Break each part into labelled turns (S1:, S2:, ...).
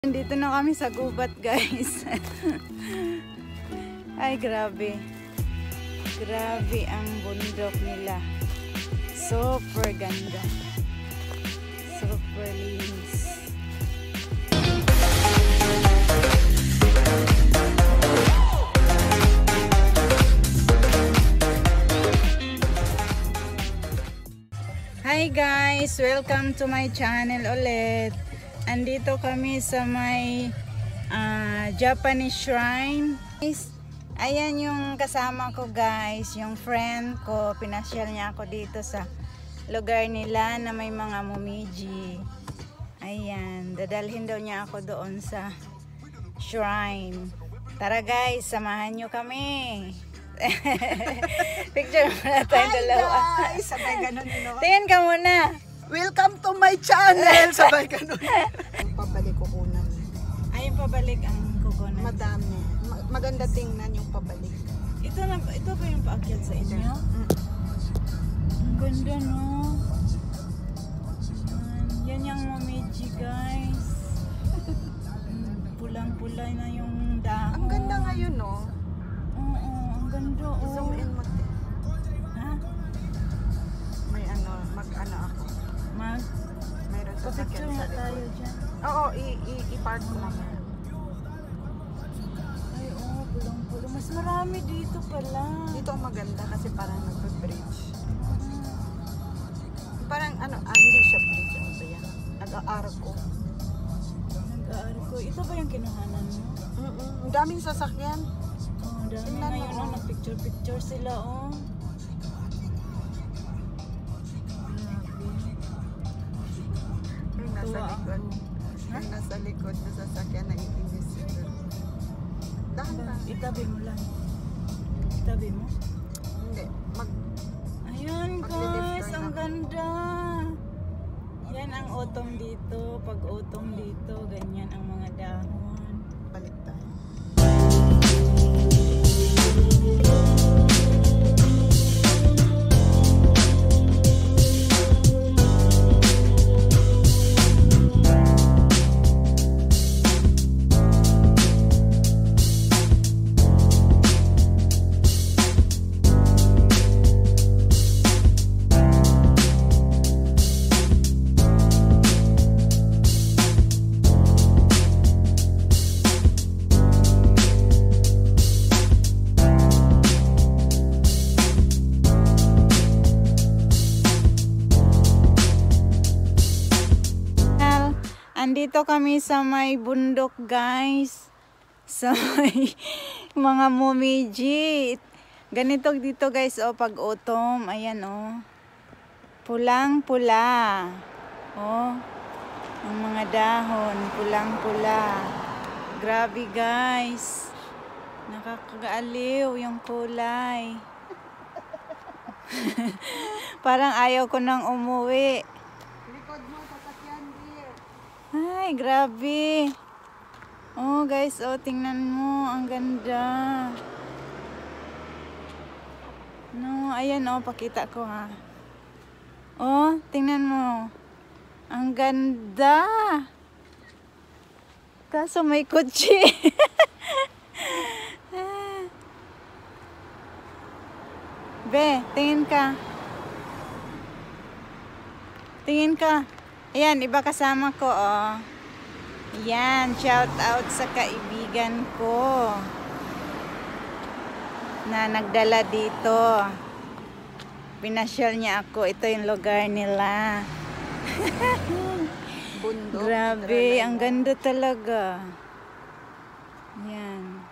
S1: Dito na kami sa gubat, guys. Ay, grabe. Grabe ang bundok nila. Super ganda. Super linis. Hi guys! Welcome to my channel ulit. Andito kami sa may Japanese shrine. Ayan yung kasama ko, guys, yung friend ko. Pinasyal niya ako dito sa lugar nila na may mga momiji. Ayan, dadalhin daw niya ako doon sa shrine. Tara guys, samahan nyo kami. Picture muna tayong dalawa.
S2: Hi guys! Sabay ganun yun.
S1: Tingin ka muna.
S2: Welcome to my channel! Sabay ganun. Ang pabalik kukunan.
S1: Ay, yung pabalik ang kukunan.
S2: Madami. Maganda tingnan yung pabalik.
S1: Ito ba yung paakyat sa inyo? Ang ganda, no? Yan yung momiji, guys. Pulang-pula na yung dahon.
S2: Ang ganda ngayon, no?
S1: Oo, ang ganda, oh.
S2: Zoom in mo.
S1: Ha?
S2: May mag-ano ako. Mayroon sa
S1: Papicture
S2: sakyan
S1: nga
S2: sa
S1: tayo
S2: likod.
S1: dyan.
S2: Oo, i-park mo lang.
S1: Ay, oo, pulang-pula. Mas marami dito pala.
S2: Dito ang maganda kasi parang nag-bridge. Parang hindi siya bridge. Ano ba yan? Nag-aarko.
S1: Nag-aarko. Ito ba yung kinuhanan mo?
S2: Ang daming sasakyan.
S1: Oh, dami
S2: Tingnan mo,
S1: ngayon,
S2: oh.
S1: nag-picture-picture sila, oh.
S2: Yung nasa
S1: Tuwa.
S2: likod. Yung nasa likod na sasakyan na iinis yun. Dahan-dahan.
S1: Itabi mo lang. Itabi mo?
S2: Hindi.
S1: Ayan
S2: Maglilift
S1: guys,
S2: turn
S1: ang
S2: ako.
S1: ganda. Yan ang autumn dito. Pag autumn dito, ganyan ang mga dahon.
S2: Balik tayo. Andito kami sa may bundok, guys. Sa may mga momiji. Ganito dito, guys, oh, pag autumn. Ayan, oh. Pulang-pula. Oh. Ang mga dahon, pulang-pula. Grabe, guys. Nakakaaliw yung kulay. Parang ayaw ko nang umuwi. Likod mo, sasakyan, dear.
S1: Ay, grabe. Oh, guys, oh, tingnan mo. Ang ganda. No, ayan, oh, pakita ko, ha. Oh, tingnan mo. Ang ganda. Kaso may kutsi. Be, tingin ka. Tingin ka. Ayan, iba kasama ko, oh. Ayan, shout out sa kaibigan ko na nagdala dito. Pinasyal niya ako. Ito yung lugar nila.
S2: Bundok.
S1: Grabe, ang ganda talaga. Ayan.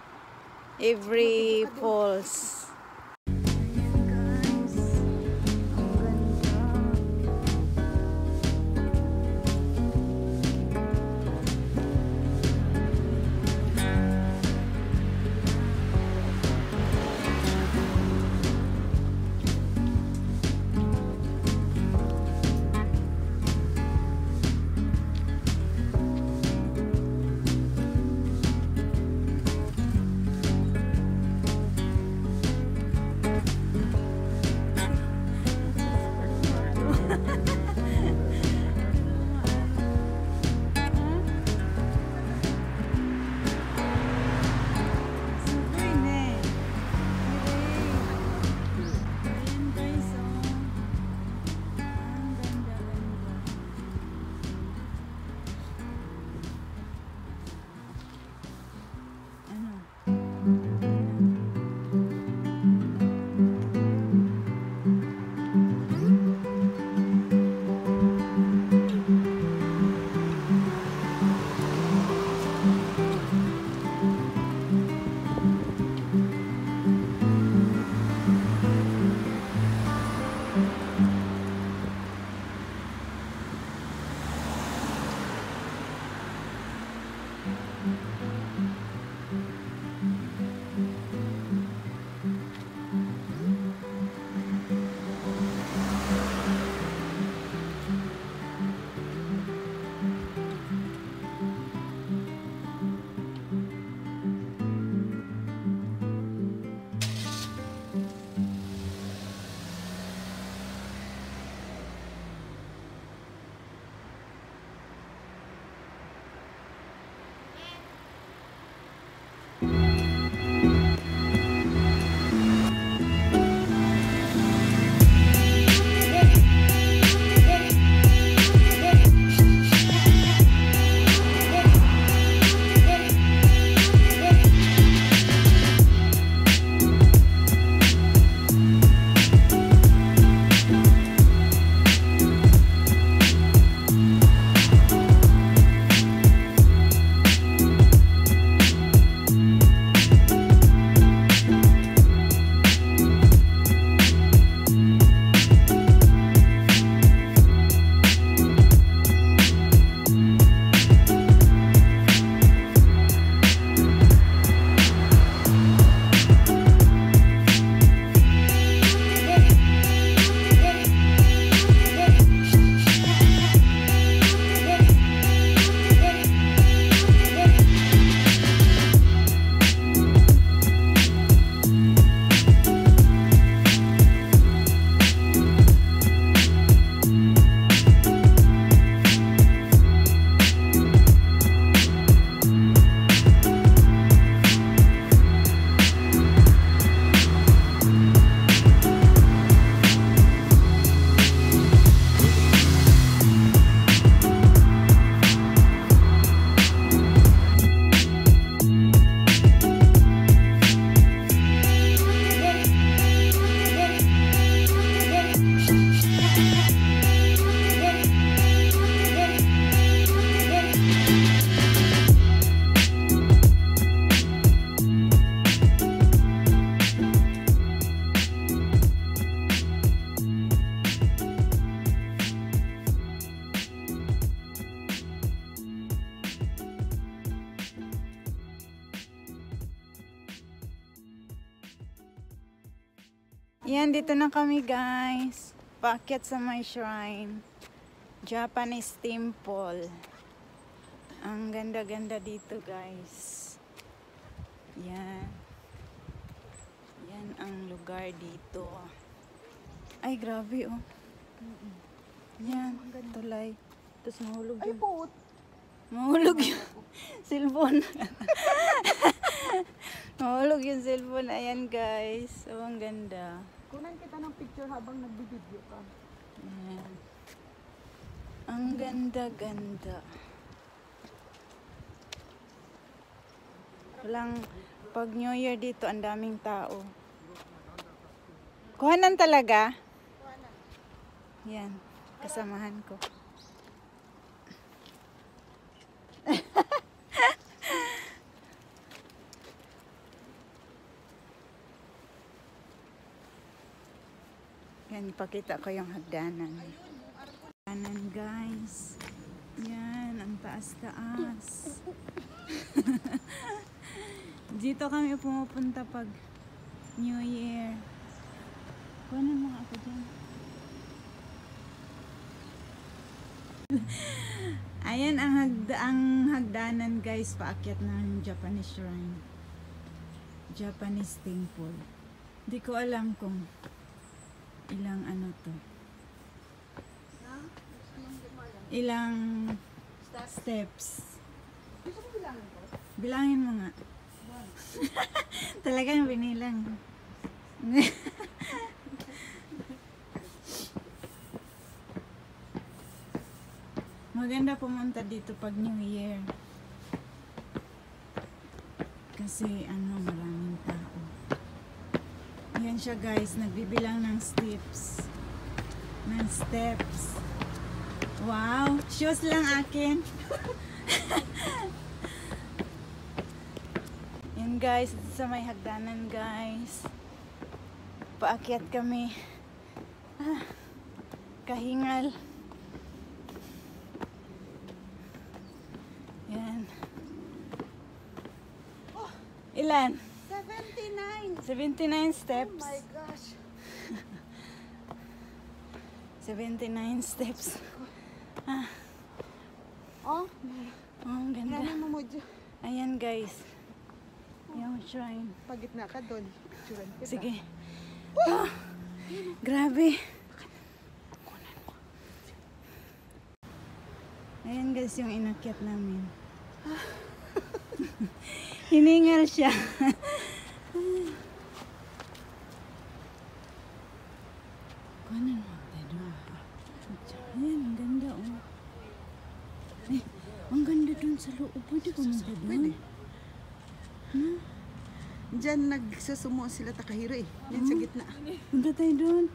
S1: Every falls.
S2: Yan, dito na kami guys. Paakyat sa my shrine. Japanese temple. Ang ganda-ganda dito guys. Yan. Yan ang lugar dito. Ay, grabe oh. Yan, tulay. Tapos mahulog yun. Ay, puot. Mahulog yung cellphone. Mahulog yung cellphone. Ayan guys. Oh, ang ganda.
S1: Kunan kita ng picture habang nagbibideo ka.
S2: Ayan. Ang ganda-ganda. Walang, pag New Year dito, ang daming tao. Kuhanan talaga? Yan, kasamahan ko. Yan, ipakita ko yung hagdanan. Hagdanan guys. Yan, ang taas-taas. Dito kami pumupunta pag New Year. Kuhanan mo nga ako dyan. Ayan ang hagdanan guys, paakyat ng Japanese shrine. Japanese temple. Hindi ko alam kung ilang ano to. Ilang steps. Bilangin mo nga. Talagang binilang. Maganda pumunta dito pag New Year. Kasi ano, maraming tao. Yan siya guys, nagbibilang ng steps. Ng steps. Wow, shoes lang akin. Yan guys, sa may hagdanan guys. Paakyat kami. Kahingal. Yan.
S1: Ilan?
S2: 79.
S1: 79 steps.
S2: Oh my gosh.
S1: 79 steps.
S2: Oh,
S1: Oh, ang ganda.
S2: marami mo mo dyan.
S1: Ayan guys. Yung shrine.
S2: Pagit na ka doon. Picturean kita.
S1: Sige. Ah, grabe. Ayan guys yung inakyat namin. Hiningal siya. Kuhanan mo. Ayan, ang ganda oh. Eh, ang ganda dun sa loob. Pwede ko magda dun.
S2: Diyan nagsusumo sila takahiro eh. Yan sa gitna.
S1: Punta tayo dun.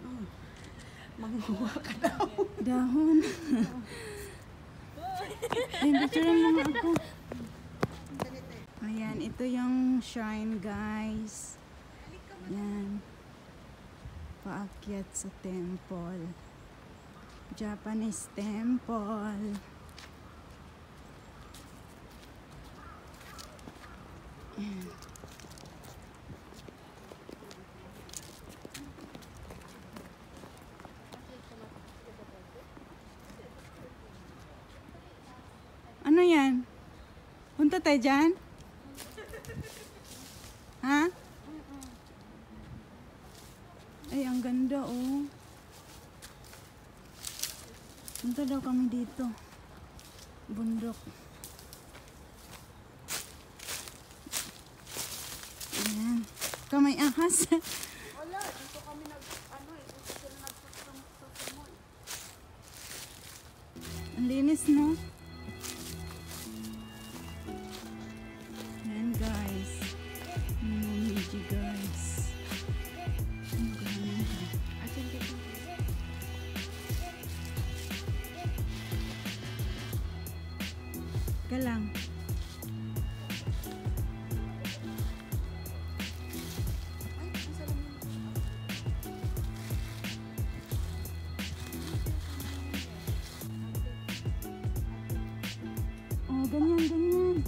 S2: Manguha ka daw.
S1: Dahon. Ayan, picturean mo nga ako. Ayan, ito yung shrine guys. Ayan. Paakyat sa temple. Japanese temple. Ayan. Ano yan? Punta tayo dyan? Ha? Ay, ang ganda oh. Punta daw kami dito. Bundok. Ayan. Kamay ahas.
S2: Wala, dito kami dito sila nagsusumo.
S1: Ang linis, no? Ayan, guys. Momiji, guys. Ang ganda.
S2: Asan dito?
S1: Ka lang.
S2: Ay, nasa lamin.
S1: Oh, ganyan, ganyan.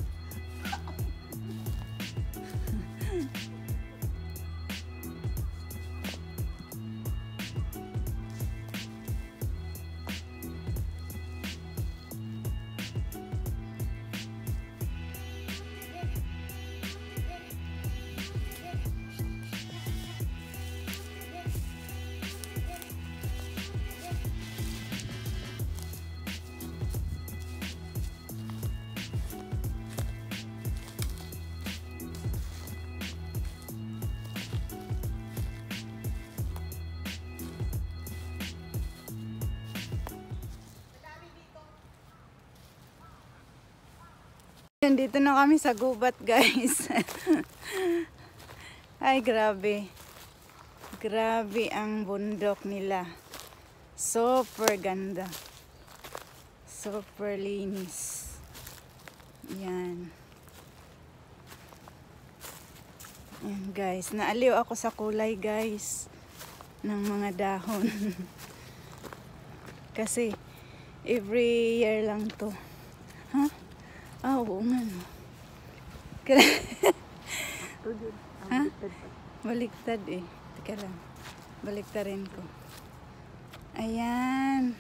S1: Dito na kami sa gubat, guys. Ay, grabe. Grabe ang bundok nila. Super ganda. Super linis. Yan. Yan, guys. Naaliw ako sa kulay, guys, ng mga dahon. Kasi, every year lang to. Ha? Ah, oo nga, no. Ha? Baliktad eh. Teka lang. Baliktarin ko. Ayan.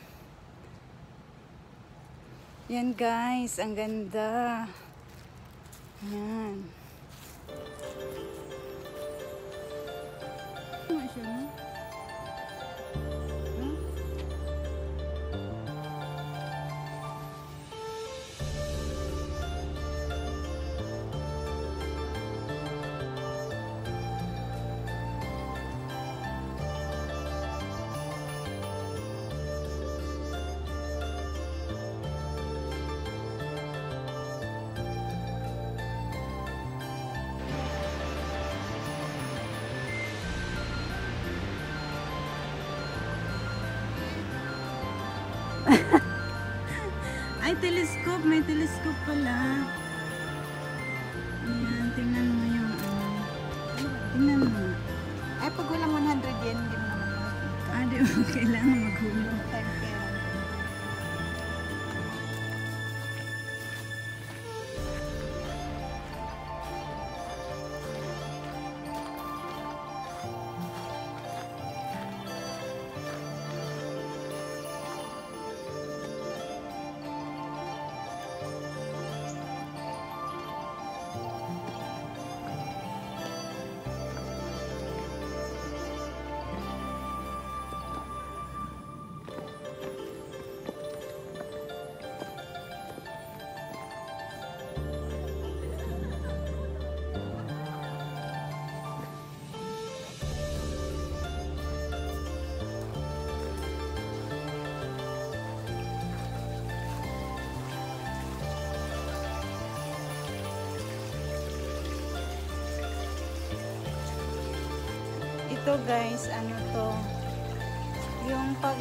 S1: Yan guys. Ang ganda. Ayan. Ano siya, no? Ay, telescope. May telescope pala. Ayan, tingnan mo yung ano. Tingnan mo.
S2: Ay, pag walang 100 yen, hindi mo naman makikita.
S1: Ah, di mo kailangan maghulog.
S2: Time kaya. Ito guys, ano to, yung pag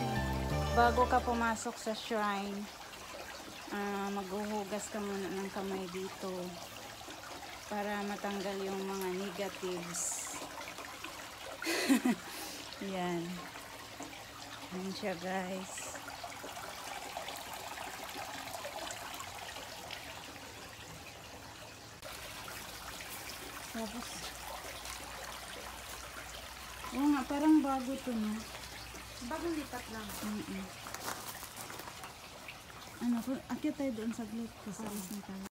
S2: bago ka pumasok sa shrine, maghuhugas ka muna ng kamay dito para matanggal yung mga negatives. Yan. Yan siya guys. Tapos, oo nga, parang bago to no.
S1: Bagong lipat lang.
S2: Ano, akyat tayo doon saglit kasi alis na tayo.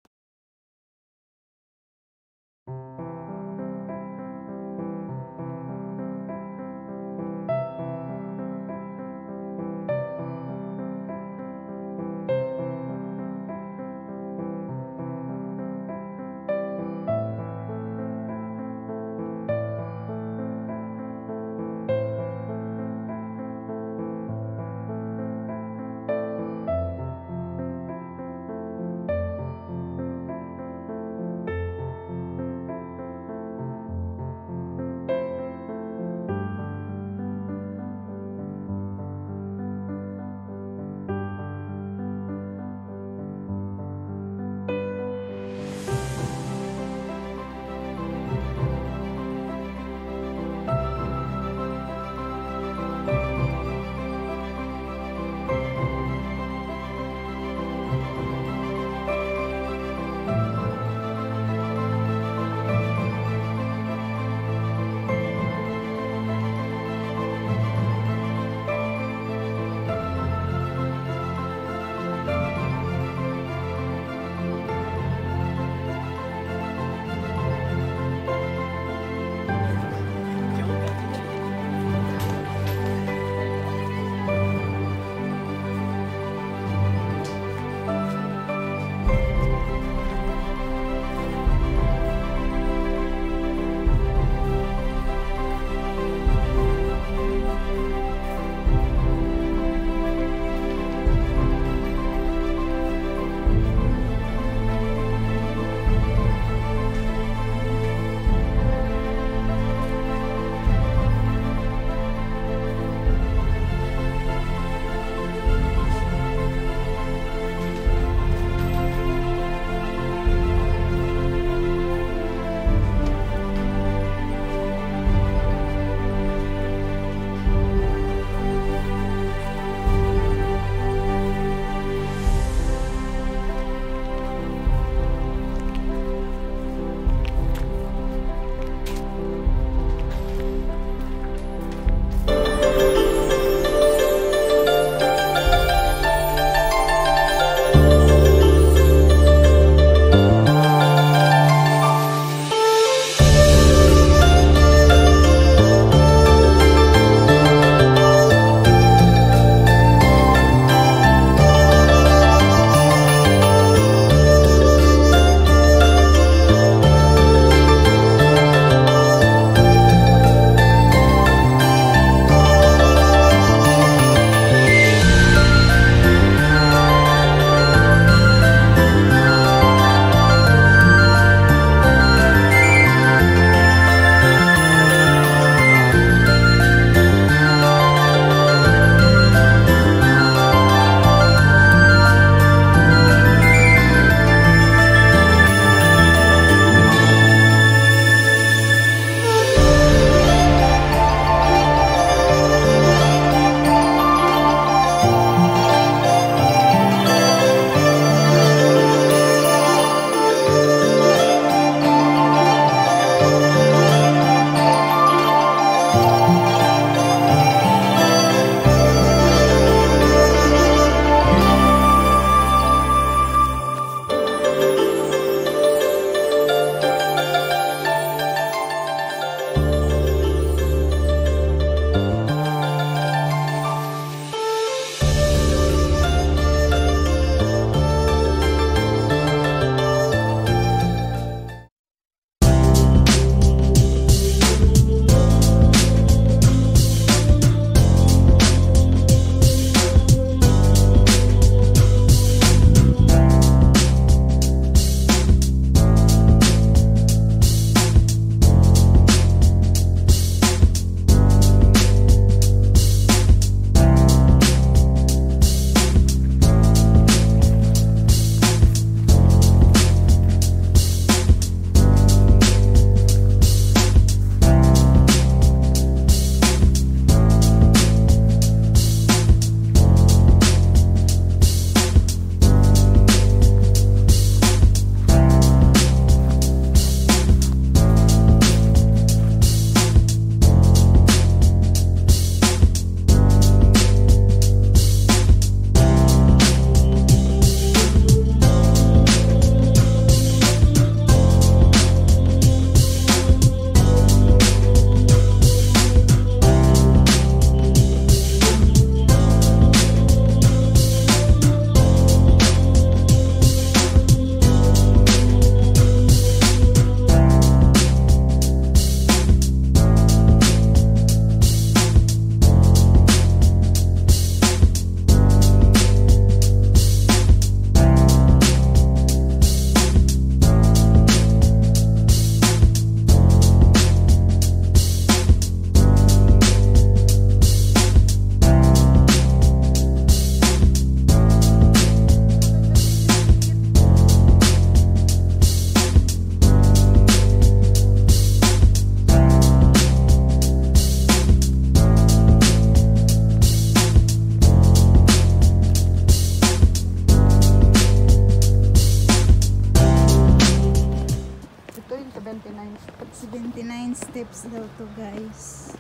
S3: 79 steps.
S2: 79 steps daw to guys.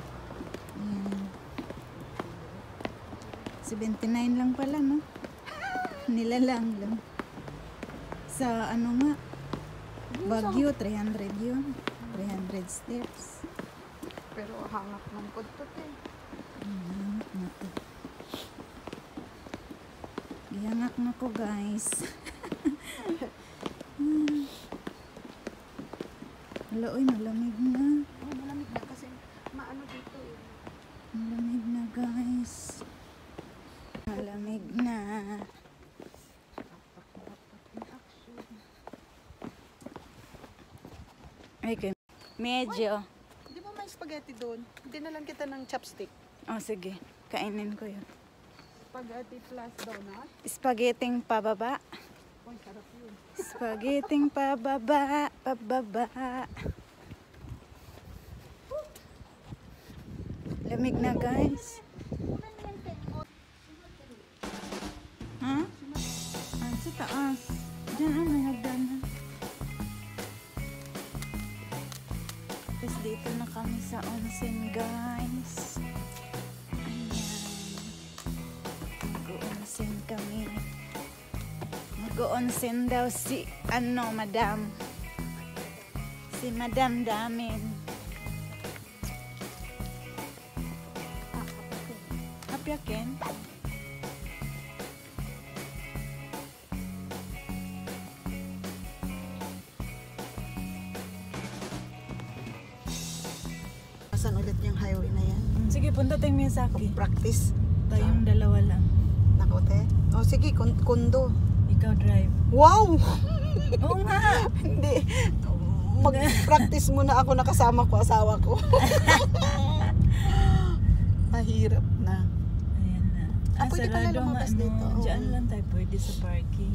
S2: Ayan. 79 lang pala, no? Nilalang lang. Sa ano nga? Baguio, 300 yun. 300 steps.
S3: Pero hangap ng pudtot eh.
S2: Gihangak na to. Gihangak na ko guys. Hala, uy, malamig na.
S3: Oh, malamig na kasi maano dito eh.
S2: Malamig na guys. Malamig na. Okay. Medyo.
S3: Di ba may spaghetti doon? Dinalan kita ng chopstick.
S2: Oh, sige. Kainin ko yun.
S3: Spaghetti plus donut.
S2: Spaghetting pababa.
S3: Oh, sarap yun.
S2: Spaghetting pababa. Pababa. Lamig na guys. Ha? Ah, sa taas. Diyan may hagdanan. Tapos dito na kami sa onsen guys. Ayan. Mag-onsen kami. Mag-onsen daw si madam. Si Madam Damin. Hapyakin?
S3: Saan ulit yung highway na yan?
S2: Sige, punta tayong Miyazaki.
S3: Practice.
S2: Tayong dalawa lang.
S3: Nakote? Oh, sige, kundo.
S2: Ikaw drive.
S3: Wow!
S2: Oo nga!
S3: Hindi. Mag-practice muna ako, nakasama ko asawa ko. Mahirap na.
S2: Ayan na.
S3: Pwede pala
S2: sarado
S3: lumabas
S2: nga,
S3: dito. Oo.
S2: Diyan lang tayo pwede sa parking.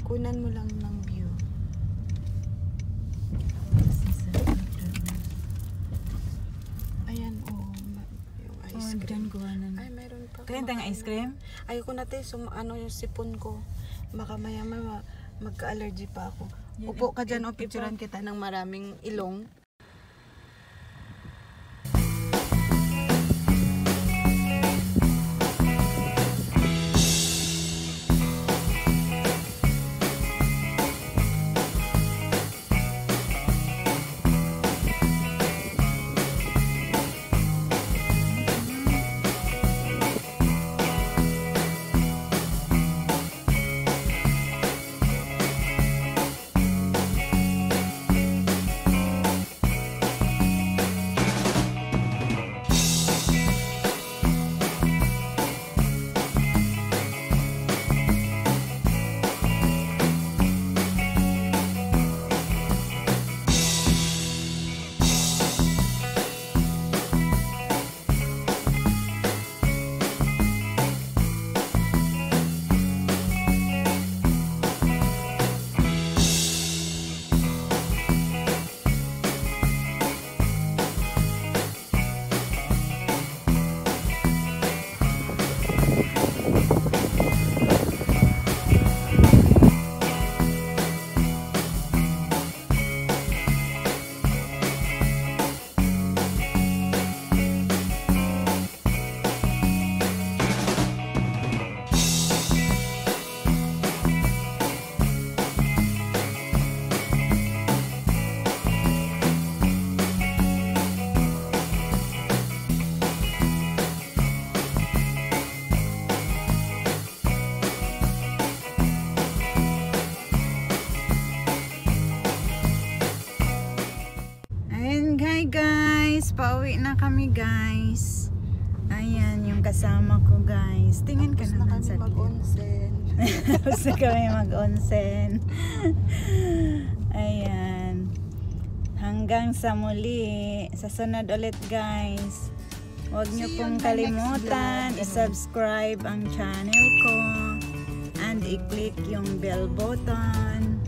S3: Kunan mo lang ng view. Ayan, oh. Yung ice
S2: Oh,
S3: cream.
S2: dyan kuhanan.
S3: Ay, meron pa.
S2: Kaya tayong ice cream?
S3: Ayoko na te, ano yung sipon ko. Baka maya magka-allergy pa ako.
S2: Yan,
S3: Upo ka dyan, o picturean kita ng maraming ilong.
S2: Pauwi na kami guys. Ayan yung kasama ko guys. Tingin ka
S3: Tapos na
S2: naman
S3: kami
S2: sa
S3: mag-onsen.
S2: Tapos na kami mag-onsen. Ayan. Hanggang sa muli. Sa sunod ulit guys. Huwag niyo
S3: See you
S2: pong
S3: in the next
S2: kalimutan
S3: vlog.
S2: i-subscribe ang channel ko and i-click yung bell button